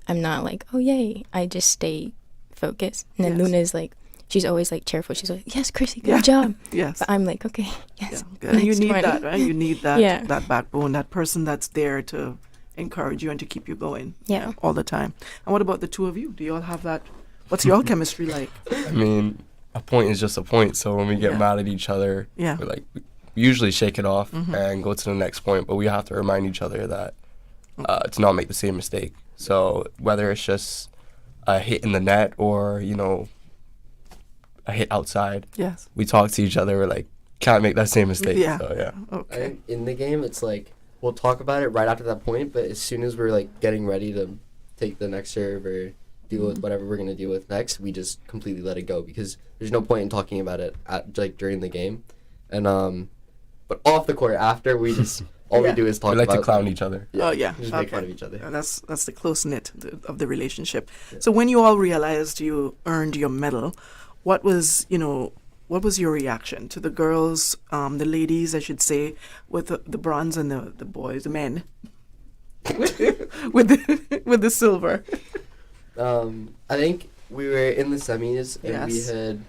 I'm not like, oh, yay. I just stay focused. And then Luna's like, she's always, like, cheerful. She's like, yes, Chrissy, good job. Yes. But I'm like, okay, yes. Yeah. And you need that, right? You need that, that backbone, that person that's there to encourage you and to keep you going all the time. And what about the two of you? Do you all have that? What's your chemistry like? I mean, a point is just a point. So when we get mad at each other, we're like, we usually shake it off and go to the next point. But we have to remind each other that to not make the same mistake. So whether it's just a hit in the net or, a hit outside, we talk to each other. We're like, can't make that same mistake. Yeah. So, I think in the game, it's like, we'll talk about it right after that point, but as soon as we're, like, getting ready to take the next serve or deal with whatever we're going to deal with next, we just completely let it go because there's no point in talking about it during the game. And but off the court after, we just all we do is talk about to clown each other. Oh, yeah. Just make fun of each other. That's the close-knit of the relationship. Yeah. So when you all realized you earned your medal, what was your reaction to the girls, the ladies, I should say, with the bronze and the boys, the men, with the silver? I think we were in the semis and we had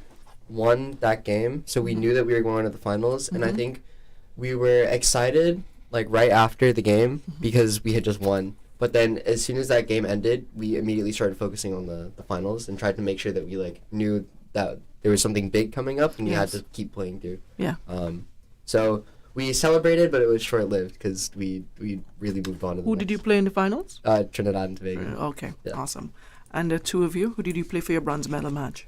won that game, so we knew that we were going to the finals. And I think we were excited, like right after the game, because we had just won. But then as soon as that game ended, we immediately started focusing on the finals and tried to make sure that we like knew that there was something big coming up and you had to keep playing through. Yeah. So we celebrated, but it was short-lived because we really moved on to the Who did you play in the finals? Trinidad and Tobago. Okay, awesome. And the two of you, who did you play for your bronze medal match?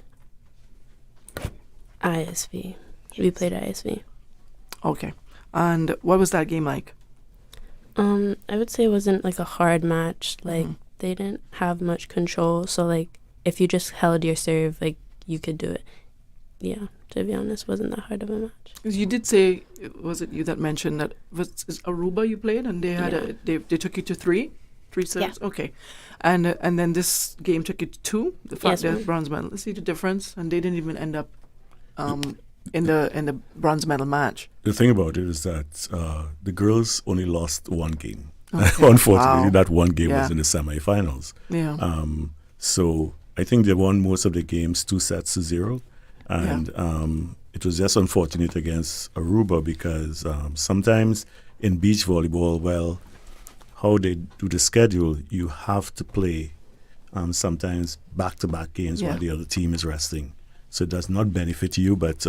ISV. We played ISV. Okay. And what was that game like? I would say it wasn't like a hard match. Like they didn't have much control, so like if you just held your serve, like you could do it. Yeah, to be honest, wasn't that hard of a match. You did say, was it you that mentioned that was Aruba you played, and they had they took you to three serves? Yeah. Okay, and then this game took you to two, the bronze medal. Let's see the difference, and they didn't even end up in the bronze medal match. The thing about it is that the girls only lost one game. Okay. Unfortunately, that one game was in the semifinals. Yeah. So I think they won most of the games 2-0, and it was just unfortunate against Aruba because sometimes in beach volleyball, how they do the schedule, you have to play sometimes back-to-back games while the other team is resting. So it does not benefit you, but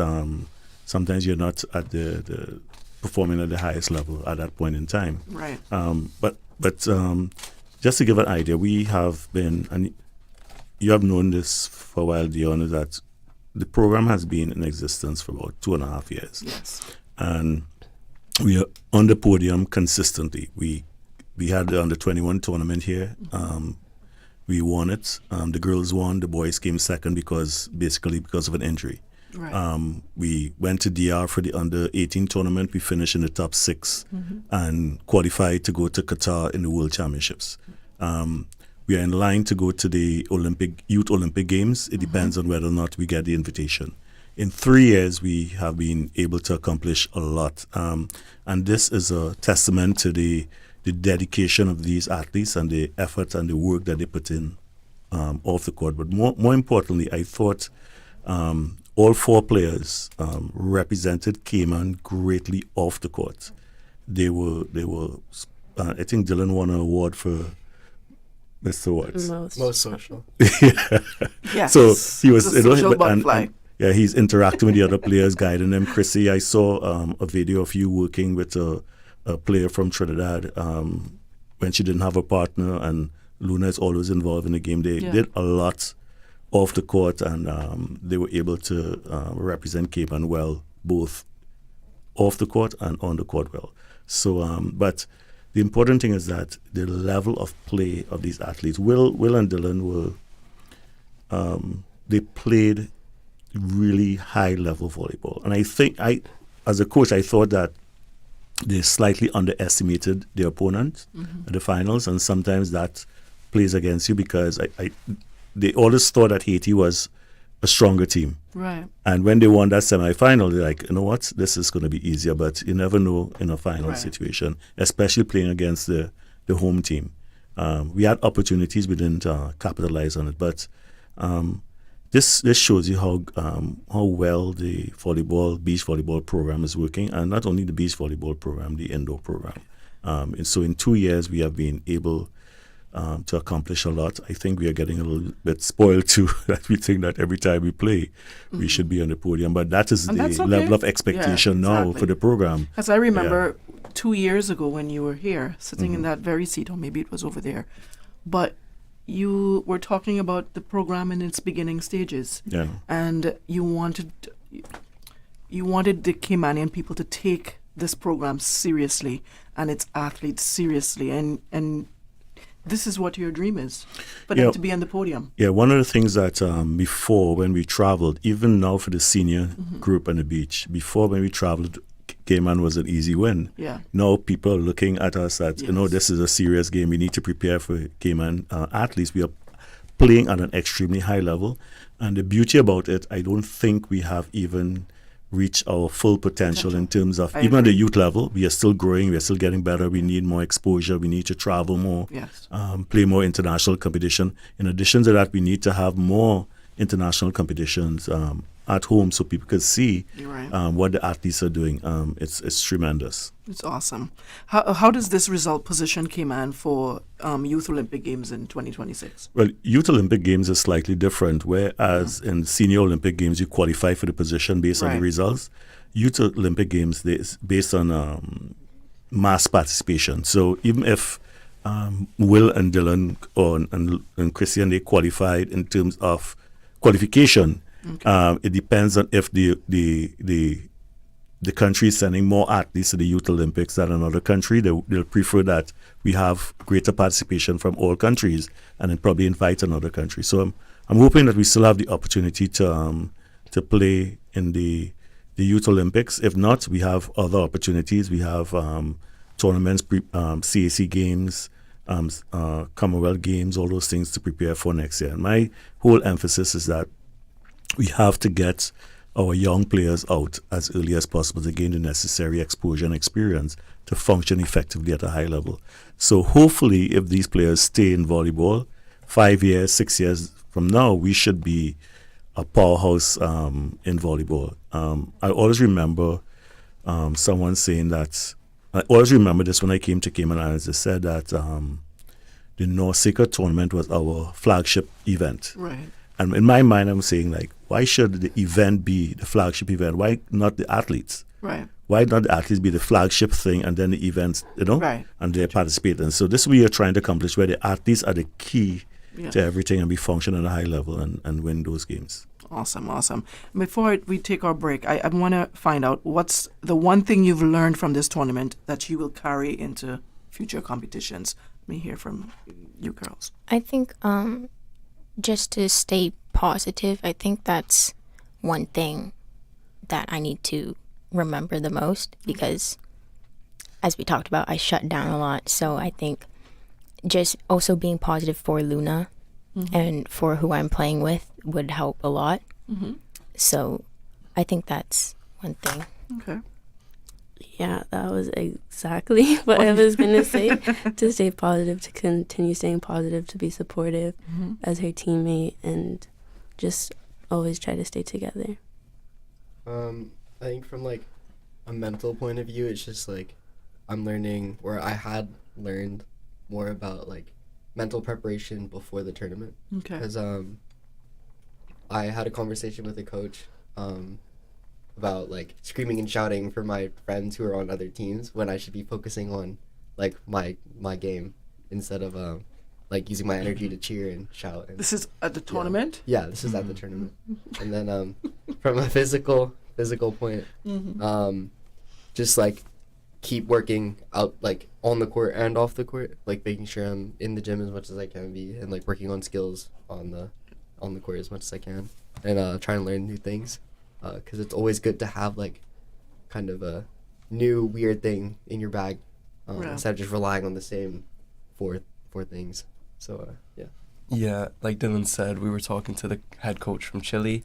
sometimes you're not at the performing at the highest level at that point in time. Right. But just to give an idea, we have been, and you have known this for a while, Dionne, that the program has been in existence for about 2.5 years. Yes. And we are on the podium consistently. We had the under-21 tournament here. We won it. The girls won. The boys came second because of an injury. Right. We went to DR for the under-18 tournament. We finished in the top 6 and qualified to go to Qatar in the World Championships. We are in line to go to the Youth Olympic Games. It depends on whether or not we get the invitation. In 3 years, we have been able to accomplish a lot. And this is a testament to the dedication of these athletes and the effort and the work that they put in off the court. But more importantly, I thought all 4 players represented Cayman greatly off the court. They were. I think Dylan won an award for Mr. Watts. Most social. Yes. So he was. The social butterfly. Yeah, he's interacting with the other players, guiding them. Chrissy, I saw a video of you working with a player from Trinidad when she didn't have a partner, and Luna is always involved in the game. They did a lot off the court, and they were able to represent Cayman well, both off the court and on the court well. So, but the important thing is that the level of play of these athletes, Will and Dylan were, they played really high level volleyball. And I think as a coach, I thought that they slightly underestimated their opponent at the finals, and sometimes that plays against you because they always thought that Haiti was a stronger team. Right. And when they won that semifinal, they're like, you know what, this is going to be easier, but you never know in a final situation, especially playing against the home team. We had opportunities, we didn't capitalize on it, but this shows you how well the beach volleyball program is working, and not only the beach volleyball program, the indoor program. And so in 2 years, we have been able to accomplish a lot. I think we are getting a little bit spoiled too, that we think that every time we play, we should be on the podium. But that is the level of expectation now for the program. As I remember 2 years ago when you were here, sitting in that very seat, or maybe it was over there, but you were talking about the program in its beginning stages. Yeah. And you wanted the Caymanian people to take this program seriously and its athletes seriously, and this is what your dream is, for them to be on the podium. Yeah, one of the things that before, when we traveled, even now for the senior group on the beach, before when we traveled, Cayman was an easy win. Yeah. Now people are looking at us that, this is a serious game. We need to prepare for Cayman athletes. We are playing at an extremely high level. And the beauty about it, I don't think we have even reached our full potential in terms of, even at the youth level, we are still growing, we are still getting better. We need more exposure. We need to travel more, play more international competition. In addition to that, we need to have more international competitions at home so people could see right. What the athletes are doing. It's tremendous. It's awesome. How does this result position Cayman for Youth Olympic Games in 2026? Well, Youth Olympic Games is slightly different, whereas in Senior Olympic Games you qualify for the position based on the results. Youth Olympic Games, is based on mass participation. So even if Will and Dylan and Christian, they qualified in terms of qualification, it depends on if the country is sending more athletes to the Youth Olympics than another country. They'll prefer that we have greater participation from all countries and then probably invite another country. So I'm hoping that we still have the opportunity to play in the Youth Olympics. If not, we have other opportunities. We have tournaments, CAC Games, Commonwealth Games, all those things to prepare for next year. And my whole emphasis is that we have to get our young players out as early as possible to gain the necessary exposure and experience to function effectively at a high level. So hopefully, if these players stay in volleyball, 5 years, 6 years from now, we should be a powerhouse in volleyball. I always remember someone saying that, I always remember this when I came to Cayman Islands, they said that the NORSECA tournament was our flagship event. Right. And in my mind, I'm saying, like, why should the event be the flagship event? Why not the athletes? Right. Why not the athletes be the flagship thing and then the events, Right. and they participate? And so this is what you're trying to accomplish, where the athletes are the key to everything and we function at a high level and win those games. Awesome. Before we take our break, I want to find out what's the one thing you've learned from this tournament that you will carry into future competitions. Let me hear from you girls. I think just to stay positive, I think that's one thing that I need to remember the most because, as we talked about, I shut down a lot. So I think just also being positive for Luna and for who I'm playing with would help a lot. So I think that's one thing. Okay. Yeah, that was exactly what I was going to say. To stay positive, to continue staying positive, to be supportive as her teammate, and just always try to stay together. I think from like a mental point of view, it's just like I'm learning, or I had learned more about like mental preparation before the tournament. Okay. Because I had a conversation with a coach about like screaming and shouting for my friends who are on other teams when I should be focusing on like my game instead of like using my energy to cheer and shout. And, this is at the tournament? Yeah, this is at the tournament. And then from a physical point, just like keep working out like on the court and off the court, like making sure I'm in the gym as much as I can be and like working on skills on the court as much as I can and trying to learn new things because it's always good to have like kind of a new weird thing in your bag instead of just relying on the same four things. So Yeah, like Dylan said, we were talking to the head coach from Chile.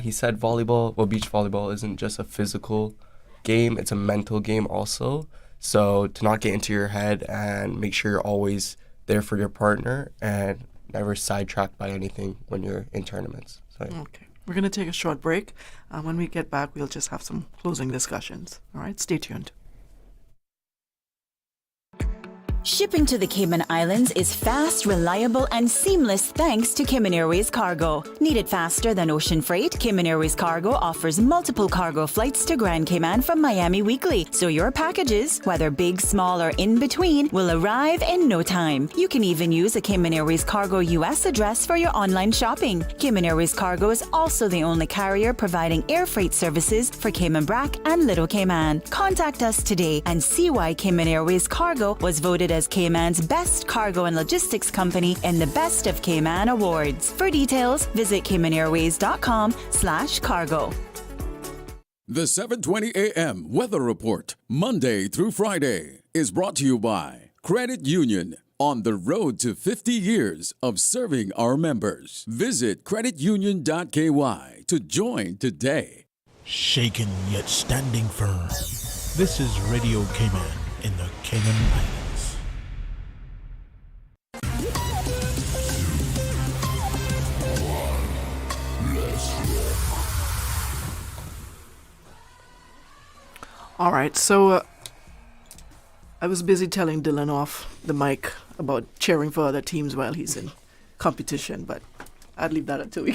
He said beach volleyball isn't just a physical game, it's a mental game also. So to not get into your head and make sure you're always there for your partner and never sidetracked by anything when you're in tournaments. So, Okay. We're going to take a short break. When we get back, we'll just have some closing discussions. All right, stay tuned. Shipping to the Cayman Islands is fast, reliable, and seamless thanks to Cayman Airways Cargo. Need it faster than ocean freight? Cayman Airways Cargo offers multiple cargo flights to Grand Cayman from Miami weekly, so your packages, whether big, small, or in between, will arrive in no time. You can even use a Cayman Airways Cargo US address for your online shopping. Cayman Airways Cargo is also the only carrier providing air freight services for Cayman Brac and Little Cayman. Contact us today and see why Cayman Airways Cargo was voted as Cayman's best cargo and logistics company in the Best of Cayman Awards. For details, visit caymanairways.com/cargo. The 7:20 a.m. Weather Report, Monday through Friday, is brought to you by Credit Union. On the road to 50 years of serving our members. Visit creditunion.ky to join today. Shaken yet standing firm. This is Radio Cayman in the Cayman Islands. All right, so I was busy telling Dylan off the mic about cheering for other teams while he's in competition, but I'd leave that until we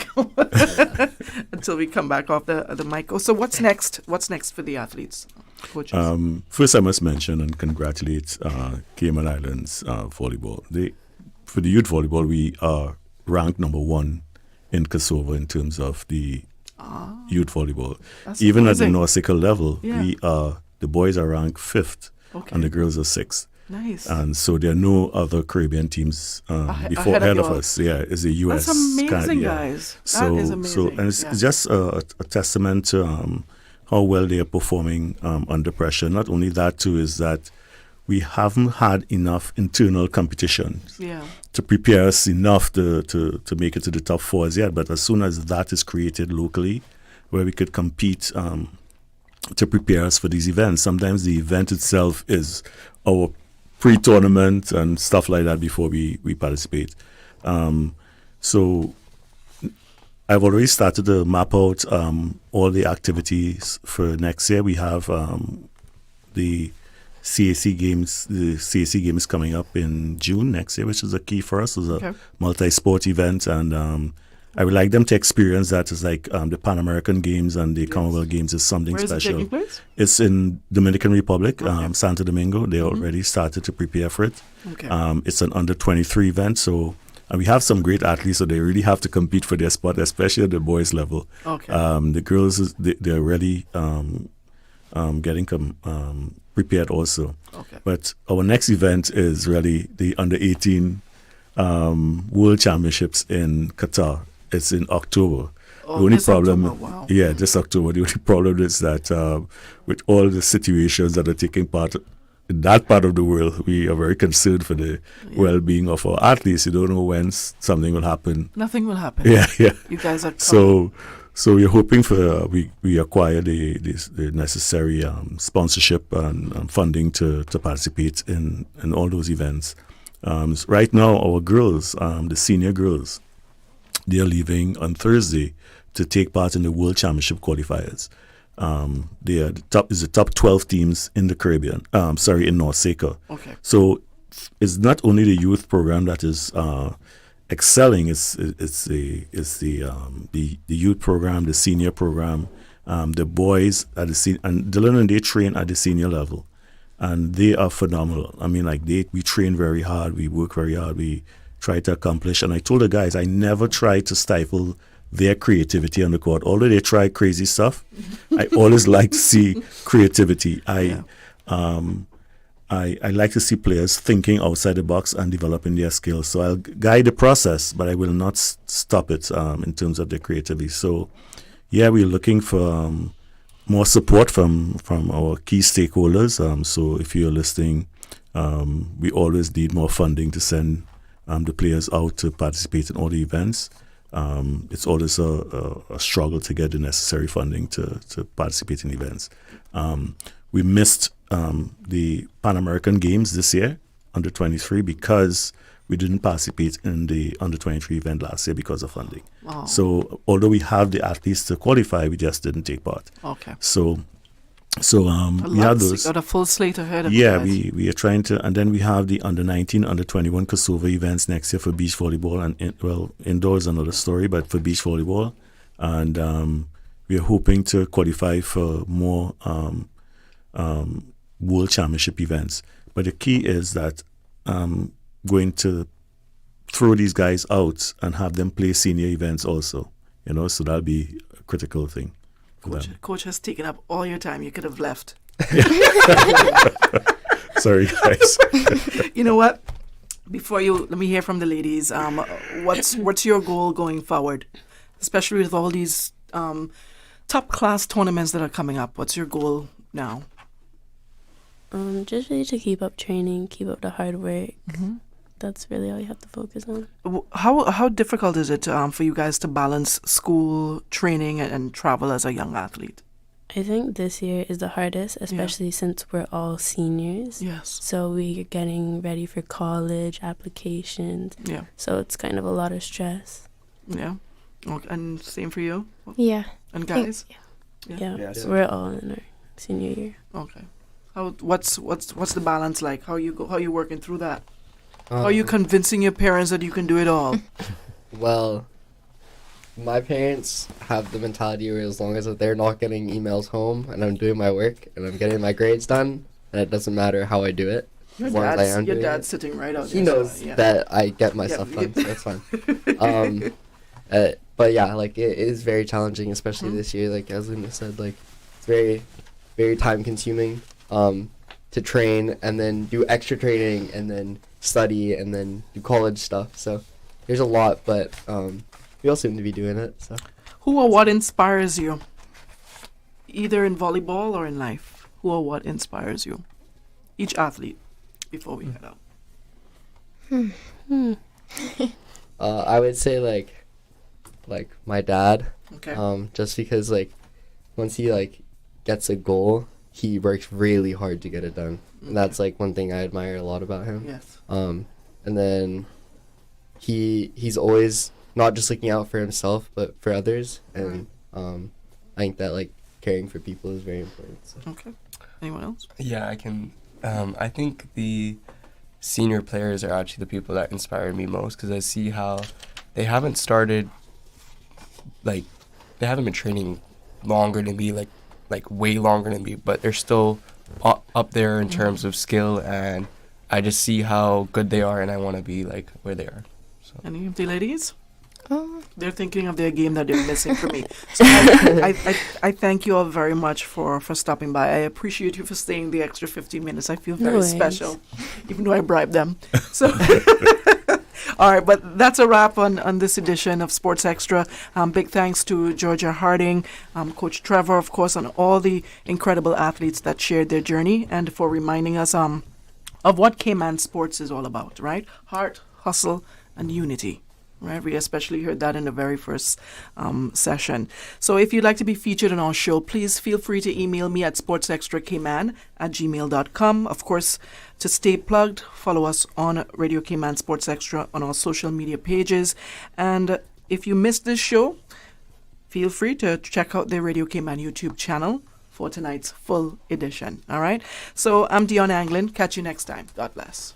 come back off the mic. Oh, so what's next? What's next for the athletes, coaches? First, I must mention and congratulate Cayman Islands volleyball. For the youth volleyball, we are ranked number 1 in Kosovo in terms of the youth volleyball. That's Even amazing. at the Nautical level, Yeah. the boys are ranked 5th, Okay. and the girls are 6th. Nice. And so there are no other Caribbean teams ahead of us. Yeah, it's the U.S. That's amazing, yeah. guys. So, That is amazing. and it's just a testament to how well they are performing under pressure. Not only that, too, is that we haven't had enough internal competition to prepare us enough to make it to the top 4s yet. But as soon as that is created locally, where we could compete to prepare us for these events, sometimes the event itself is our pre-tournament and stuff like that before we participate. So I've already started to map out all the activities for next year. We have the CAC games. The CAC game is coming up in June next year, which is a key for us. It's a multi-sport event, and I would like them to experience that. It's like the Pan American Games and the Commonwealth Games is something Where special. Is it taking place? It's in Dominican Republic, Santo Domingo. They already started to prepare for it. Okay. It's an under-23 event, so and we have some great athletes, so they really have to compete for their spot, especially at the boys level. Okay. The girls, they're really getting prepared also. Okay. But our next event is really the under-18 World Championships in Qatar. It's in October. Oh, The only this problem, October, wow. yeah, this October. The only problem is that with all the situations that are taking part in that part of the world, we are very concerned for the well-being of our athletes. You don't know when something will happen. Nothing will happen. Yeah. You guys are So we're hoping for we acquire the necessary sponsorship and funding to participate in all those events. Right now, our girls, the senior girls, they are leaving on Thursday to take part in the World Championship qualifiers. They are the top 12 teams in the Caribbean. In North Seca. Okay. So it's not only the youth program that is excelling. It's the youth program, the senior program, the boys at the and Dylan and they train at the senior level. And they are phenomenal. I mean, we train very hard. We work very hard. We try to accomplish. And I told the guys, I never try to stifle their creativity on the court. Although they try crazy stuff, I always like to see creativity. I like to see players thinking outside the box and developing their skills. So I'll guide the process, but I will not stop it in terms of their creativity. So, yeah, we're looking for more support from our key stakeholders. So if you're listening, we always need more funding to send the players out to participate in all the events. It's always a struggle to get the necessary funding to participate in events. We missed the Pan American Games this year, under 23, because we didn't participate in the under 23 event last year because of funding. Oh. So although we have the athletes to qualify, we just didn't take part. Okay. So we have those. Got a full slate ahead of Yeah, you guys. we are trying to, and then we have the under 19, under 21 Kosovo events next year for beach volleyball, and indoors another story, but for beach volleyball, and we are hoping to qualify for more World Championship events. But the key is that going to throw these guys out and have them play senior events also, so that'll be a critical thing. Coach has taken up all your time. You could have left. Sorry, guys. You know what? Let me hear from the ladies. What's your goal going forward, especially with all these top class tournaments that are coming up? What's your goal now? Just really to keep up training, keep up the hard work. Mm-hmm. That's really all you have to focus on. How difficult is it for you guys to balance school, training, and travel as a young athlete? I think this year is the hardest, especially since we're all seniors. Yes. So we're getting ready for college applications. Yeah. So it's kind of a lot of stress. Yeah. Okay. And same for you? Yeah. And guys? Yeah. We're all in our senior year. Okay. What's the balance like? How you working through that? How are you convincing your parents that you can do it all? Well, my parents have the mentality where as long as they're not getting emails home and I'm doing my work and I'm getting my grades done, and it doesn't matter how I do it. Your dad's sitting right out there. He knows that I get my stuff done, so that's fine. But yeah, like it is very challenging, especially this year. Like as Luna said, like it's very, very time consuming to train and then do extra training and then study and then do college stuff. So there's a lot, but we all seem to be doing it. So who or what inspires you, either in volleyball or in life? Who or what inspires you? Each athlete, before we head out. I would say like my dad. Okay. Just because like once he like gets a goal, he works really hard to get it done. And that's like one thing I admire a lot about him. Yes. And then he's always not just looking out for himself but for others, and I think that like caring for people is very important. So. Okay. Anyone else? Yeah, I can. I think the senior players are actually the people that inspire me most, because I see how they haven't started, like, they haven't been training longer than me, like way longer than me, but they're still up there in terms of skill, and I just see how good they are, and I want to be like where they are. So. Any of the ladies? They're thinking of their game that they're missing for me. So I thank you all very much for stopping by. I appreciate you for staying the extra 15 minutes. I feel very special, even though I bribed them. So, all right, but that's a wrap on this edition of Sports Extra. Big thanks to Georgia Harding, Coach Trevor, of course, and all the incredible athletes that shared their journey, and for reminding us of what Cayman sports is all about, right? Heart, hustle, and unity. Right, we especially heard that in the very first session. So if you'd like to be featured on our show, please feel free to email me at sportsextracayman@gmail.com. Of course, to stay plugged, follow us on Radio Cayman Sports Extra on our social media pages. And if you missed this show, feel free to check out the Radio Cayman YouTube channel for tonight's full edition. All right? So I'm Dionne Anglin. Catch you next time. God bless.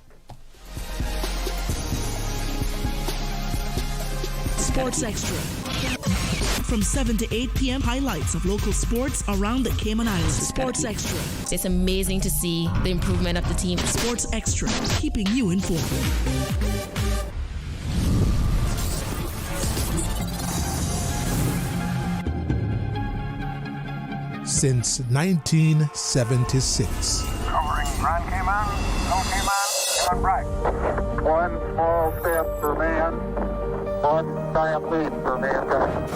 Sports Extra. From 7 to 8 p.m., highlights of local sports around the Cayman Islands. Sports Extra. It's amazing to see the improvement of the team. Sports Extra, keeping you informed. Since 1976. Covering Grand Cayman, Low Cayman, Cayman Bright. One small step for man. One giant leap for mankind.